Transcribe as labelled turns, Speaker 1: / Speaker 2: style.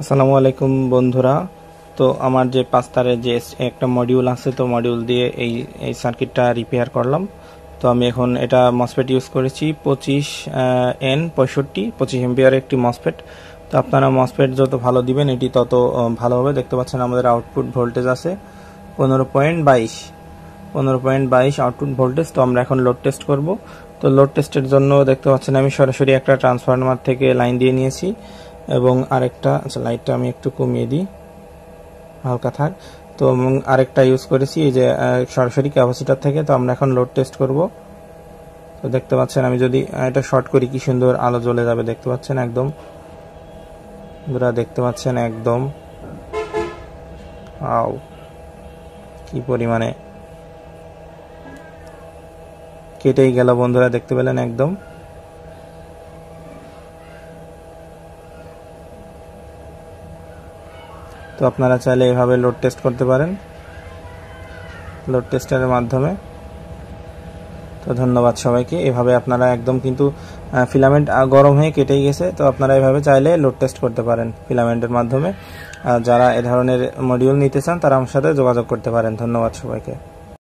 Speaker 1: আসসালামু আলাইকুম বন্ধুরা। তো আমার যে 5 তারের যে একটা মডিউল আছে, তো মডিউল দিয়ে এই এই সার্কিটটা রিপেয়ার করলাম। তো আমি এখন এটা মসফেট ইউজ করেছি 25 এম্পিয়ার একটি মসফেট। তো আপনারা মসফেট যত ভালো দিবেন এটি তত ভালো হবে। দেখতে পাচ্ছেন আমাদের আউটপুট ভোল্টেজ আছে 15.22 আউটপুট ভোল্টেজ। তো আমরা এখন লোড টেস্ট করব। তো লোড টেস্টের জন্য দেখতে পাচ্ছেন আমি সরাসরি একটা ট্রান্সফরমার থেকে লাইন দিয়ে নিয়েছি এবং আরেকটা লাইটটা আমি একটু কমিয়ে দিই, হালকা থাক। তো আরেকটা ইউজ করেছি এই যে সরাসরি ক্যাপাসিটর থেকে। তো আমরা এখন লোড টেস্ট করব। তো দেখতে পাচ্ছেন আমি যদি এটা শর্ট করি কি সুন্দর আলো জ্বলে যাবে, দেখতে পাচ্ছেন একদম বন্ধুরা, দেখতে পাচ্ছেন একদম আও কি পরিমাণে কেটেই গেল বন্ধুরা, দেখতে পেলেন একদম। তো আপনারা চাইলে এভাবে লোড টেস্ট করতে পারেন লোড টেস্টারের মাধ্যমে। তো ধন্যবাদ সবাইকে। এভাবে আপনারা একদম কিন্তু ফিলামেন্ট গরম হয়ে কেটেই গেছে। তো আপনারা এভাবে চাইলে লোড টেস্ট করতে পারেন ফিলামেন্টের মাধ্যমে। যারা এ ধরনের মডিউল নিতে চান তারা আমার সাথে যোগাযোগ করতে পারেন। ধন্যবাদ সবাইকে।